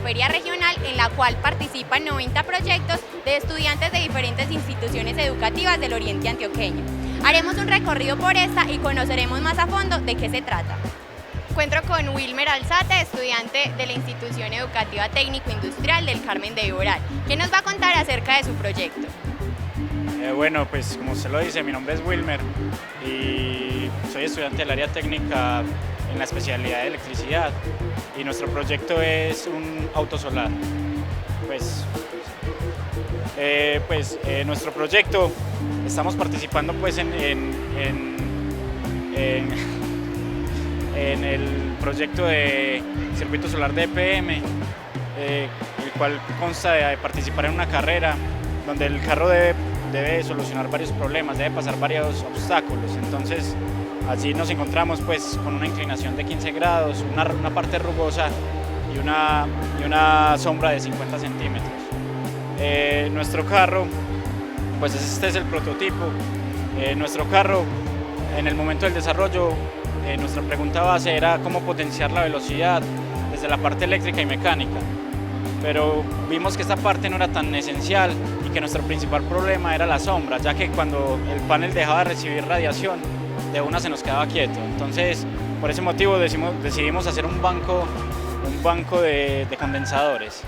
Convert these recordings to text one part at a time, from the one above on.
feria regional en la cual participan 90 proyectos de estudiantes de diferentes instituciones educativas del oriente antioqueño. Haremos un recorrido por esta y conoceremos más a fondo de qué se trata. Encuentro con Wilmer Alzate, estudiante de la Institución Educativa Técnico Industrial del Carmen de Viboral, que nos va a contar acerca de su proyecto. Bueno, pues como usted lo dice, mi nombre es Wilmer y soy estudiante del área técnica en la especialidad de electricidad y nuestro proyecto es un auto solar. Nuestro proyecto estamos participando pues en el proyecto de circuito solar de EPM, el cual consta de participar en una carrera donde el carro debe solucionar varios problemas, debe pasar varios obstáculos. Entonces allí nos encontramos pues con una inclinación de 15 grados, una parte rugosa y una sombra de 50 centímetros. Nuestro carro, pues este es el prototipo. Nuestro carro, en el momento del desarrollo, nuestra pregunta base era cómo potenciar la velocidad desde la parte eléctrica y mecánica, pero vimos que esta parte no era tan esencial y que nuestro principal problema era la sombra, ya que cuando el panel dejaba de recibir radiación, de una se nos quedaba quieto. Entonces, por ese motivo decidimos hacer un banco de condensadores.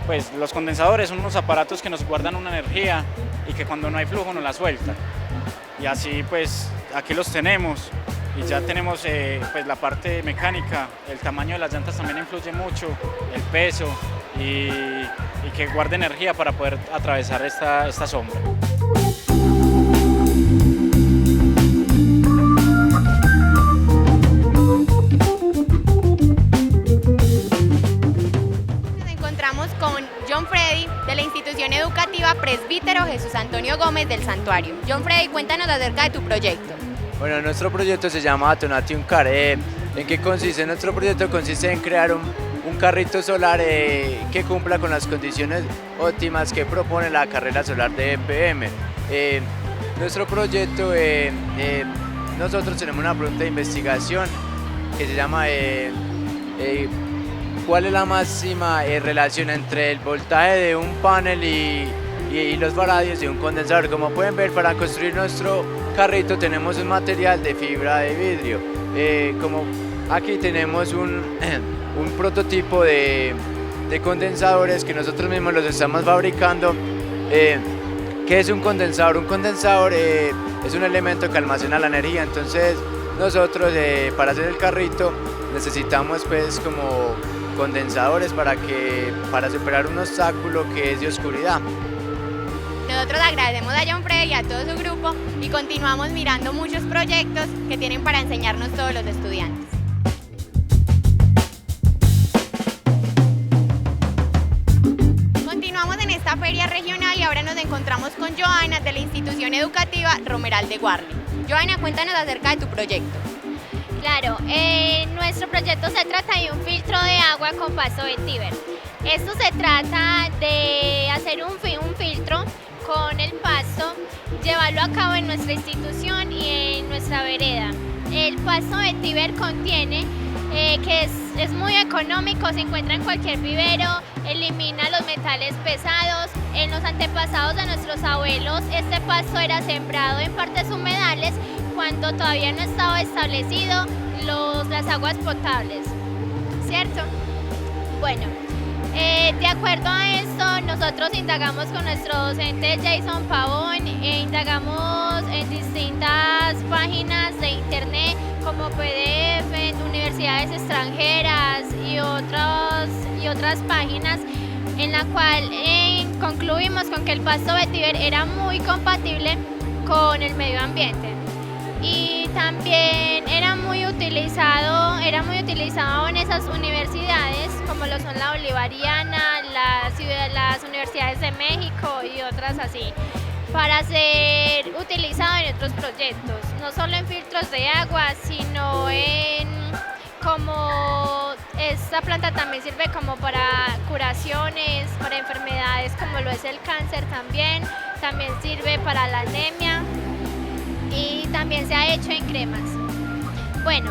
Pues los condensadores son unos aparatos que nos guardan una energía y que cuando no hay flujo nos la sueltan. Y así pues aquí los tenemos y ya tenemos pues la parte mecánica, el tamaño de las llantas también influye mucho, el peso y que guarde energía para poder atravesar esta sombra. Con John Freddy de la institución educativa Presbítero Jesús Antonio Gómez del Santuario. John Freddy, cuéntanos acerca de tu proyecto. Bueno, nuestro proyecto se llama Atonatium Car. ¿En qué consiste? Nuestro proyecto consiste en crear un carrito solar que cumpla con las condiciones óptimas que propone la carrera solar de EPM. Nuestro proyecto, nosotros tenemos una pregunta de investigación que se llama ¿cuál es la máxima relación entre el voltaje de un panel y los faradios de un condensador? Como pueden ver, para construir nuestro carrito tenemos un material de fibra de vidrio. Como aquí tenemos un prototipo de condensadores que nosotros mismos los estamos fabricando. ¿Qué es un condensador? Un condensador es un elemento que almacena la energía. Entonces nosotros para hacer el carrito necesitamos pues como condensadores para superar un obstáculo que es de oscuridad. Nosotros agradecemos a John Freddy y a todo su grupo y continuamos mirando muchos proyectos que tienen para enseñarnos todos los estudiantes. Continuamos en esta feria regional y ahora nos encontramos con Joana de la institución educativa Romeral de Guarne. Joana, cuéntanos acerca de tu proyecto. Claro, nuestro proyecto se trata de un filtro de agua con paso vetiver. Esto se trata de hacer un filtro con el pasto, llevarlo a cabo en nuestra institución y en nuestra vereda. El pasto vetiver contiene, que es muy económico, se encuentra en cualquier vivero, elimina los metales pesados. En los antepasados de nuestros abuelos, este pasto era sembrado en partes humedales cuando todavía no estaba establecido las aguas potables, ¿cierto? Bueno, de acuerdo a esto, nosotros indagamos con nuestro docente Jason Pavón, indagamos en distintas páginas de internet como PDF, en universidades extranjeras y otras páginas, en la cual concluimos con que el pasto vetiver era muy compatible con el medio ambiente. Y también era muy utilizado en esas universidades como lo son la Bolivariana, las universidades de México y otras así, para ser utilizado en otros proyectos, no solo en filtros de agua, sino como esta planta también sirve como para curaciones, para enfermedades como lo es el cáncer también sirve para la anemia. Y también se ha hecho en cremas. Bueno,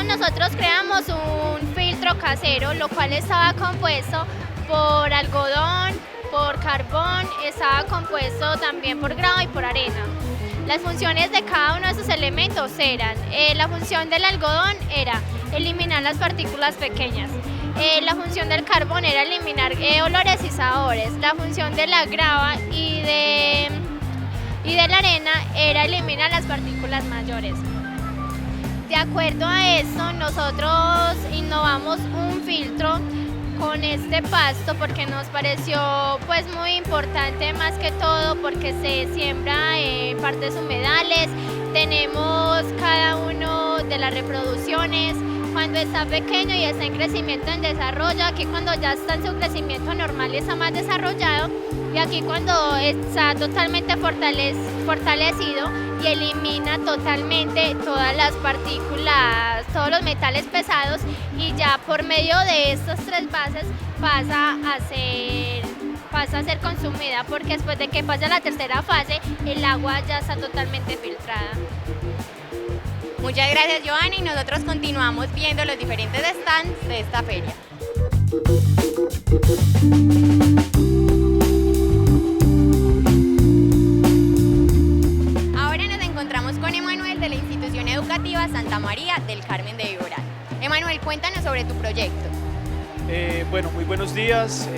nosotros creamos un filtro filtro casero, lo cual estaba compuesto por algodón, por carbón, estaba compuesto también por grava y por arena. Las funciones de cada uno de esos elementos eran, la función del algodón era eliminar las partículas pequeñas, la función del carbón era eliminar olores y sabores, la función de la grava y de la arena era eliminar las partículas mayores. De acuerdo a esto, nosotros innovamos un filtro con este pasto porque nos pareció pues muy importante, más que todo porque se siembra en partes humedales, tenemos cada uno de las reproducciones cuando está pequeño y está en crecimiento, en desarrollo, aquí cuando ya está en su crecimiento normal y está más desarrollado, y aquí cuando está totalmente fortalecido y elimina totalmente todas las partículas, todos los metales pesados, y ya por medio de estas tres bases pasa a ser consumida, porque después de que pase a la tercera fase el agua ya está totalmente filtrada. Muchas gracias, Joana, y nosotros continuamos viendo los diferentes stands de esta feria. Ahora nos encontramos con Emanuel de la Institución Educativa Santa María del Carmen de Viboral. Emanuel, cuéntanos sobre tu proyecto. Bueno, muy buenos días.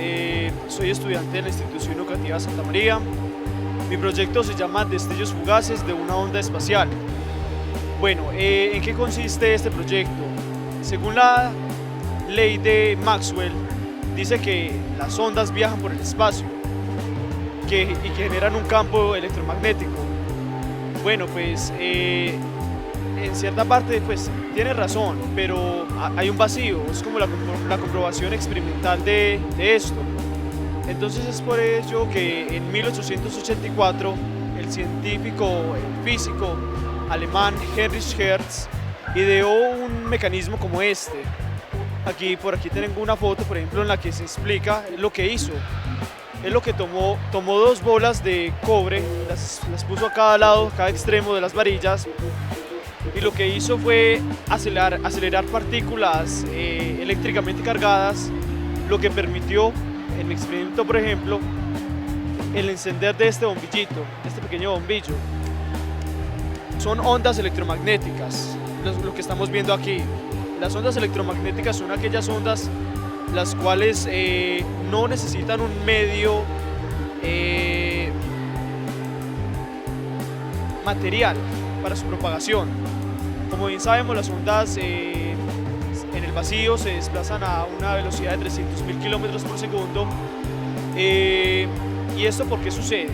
Soy estudiante de la Institución Educativa Santa María. Mi proyecto se llama Destellos fugaces de una onda espacial. Bueno, ¿en qué consiste este proyecto? Según la ley de Maxwell, dice que las ondas viajan por el espacio y que generan un campo electromagnético. Bueno, pues en cierta parte pues tiene razón, pero hay un vacío, es como la comprobación experimental de esto. Entonces es por ello que en 1884 el científico, el físico alemán Heinrich Hertz ideó un mecanismo como este. Por aquí tengo una foto, por ejemplo, en la que se explica lo que hizo. Es lo que tomó dos bolas de cobre, las puso a cada lado, a cada extremo de las varillas, y lo que hizo fue acelerar partículas eléctricamente cargadas, lo que permitió en mi experimento, por ejemplo, el encender de este bombillito, este pequeño bombillo. Son ondas electromagnéticas, lo que estamos viendo aquí. Las ondas electromagnéticas son aquellas ondas las cuales no necesitan un medio material para su propagación. Como bien sabemos, las ondas en el vacío se desplazan a una velocidad de 300.000 kilómetros por segundo. ¿Y esto por qué sucede?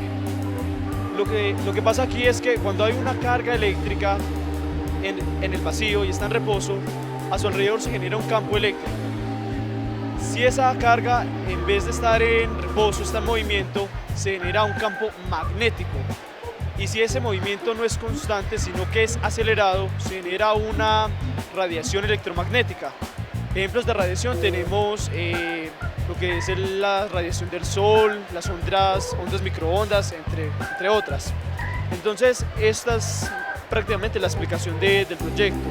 Lo que pasa aquí es que cuando hay una carga eléctrica en el vacío y está en reposo, a su alrededor se genera un campo eléctrico. Si esa carga, en vez de estar en reposo, está en movimiento, se genera un campo magnético. Y si ese movimiento no es constante, sino que es acelerado, se genera una radiación electromagnética. Ejemplos de radiación tenemos lo que es la radiación del sol, las ondas microondas, entre otras. Entonces, esta es prácticamente la explicación del proyecto.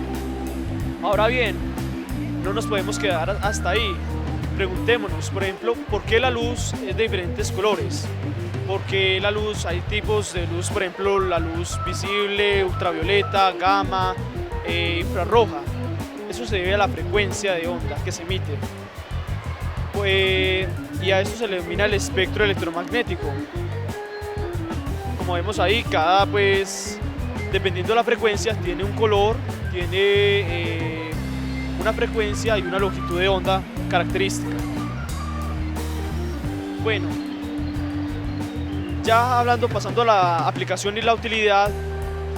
Ahora bien, no nos podemos quedar hasta ahí. Preguntémonos, por ejemplo, ¿por qué la luz es de diferentes colores? ¿Por qué la luz? Hay tipos de luz, por ejemplo, la luz visible, ultravioleta, gamma, infrarroja. Eso se debe a la frecuencia de onda que se emite. Y a eso se le denomina el espectro electromagnético. Como vemos ahí, dependiendo de la frecuencia, tiene un color, tiene una frecuencia y una longitud de onda característica. Bueno, ya pasando a la aplicación y la utilidad,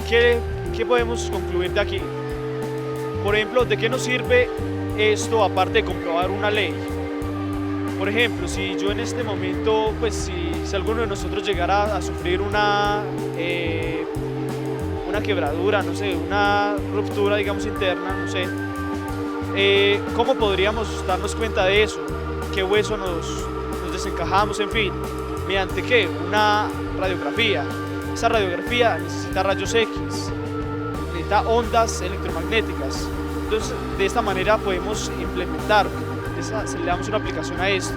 ¿qué podemos concluir de aquí? Por ejemplo, ¿de qué nos sirve esto aparte de comprobar una ley? Por ejemplo, si yo en este momento, si alguno de nosotros llegara a sufrir una quebradura, no sé, una ruptura, digamos, interna, no sé, ¿cómo podríamos darnos cuenta de eso? ¿Qué hueso nos desencajamos? En fin, ¿mediante qué? Una radiografía. Esa radiografía necesita rayos X, necesita ondas electromagnéticas. Entonces, de esta manera podemos implementar, le damos una aplicación a esto.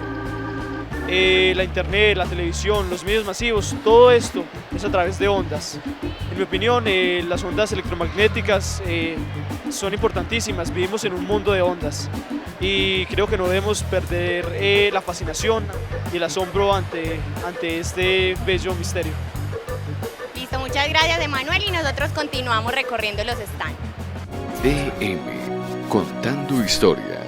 La internet, la televisión, los medios masivos, todo esto es a través de ondas. En mi opinión, las ondas electromagnéticas son importantísimas, vivimos en un mundo de ondas y creo que no debemos perder la fascinación y el asombro ante este bello misterio. Listo, muchas gracias Emanuel y nosotros continuamos recorriendo los stands. DM, contando historias.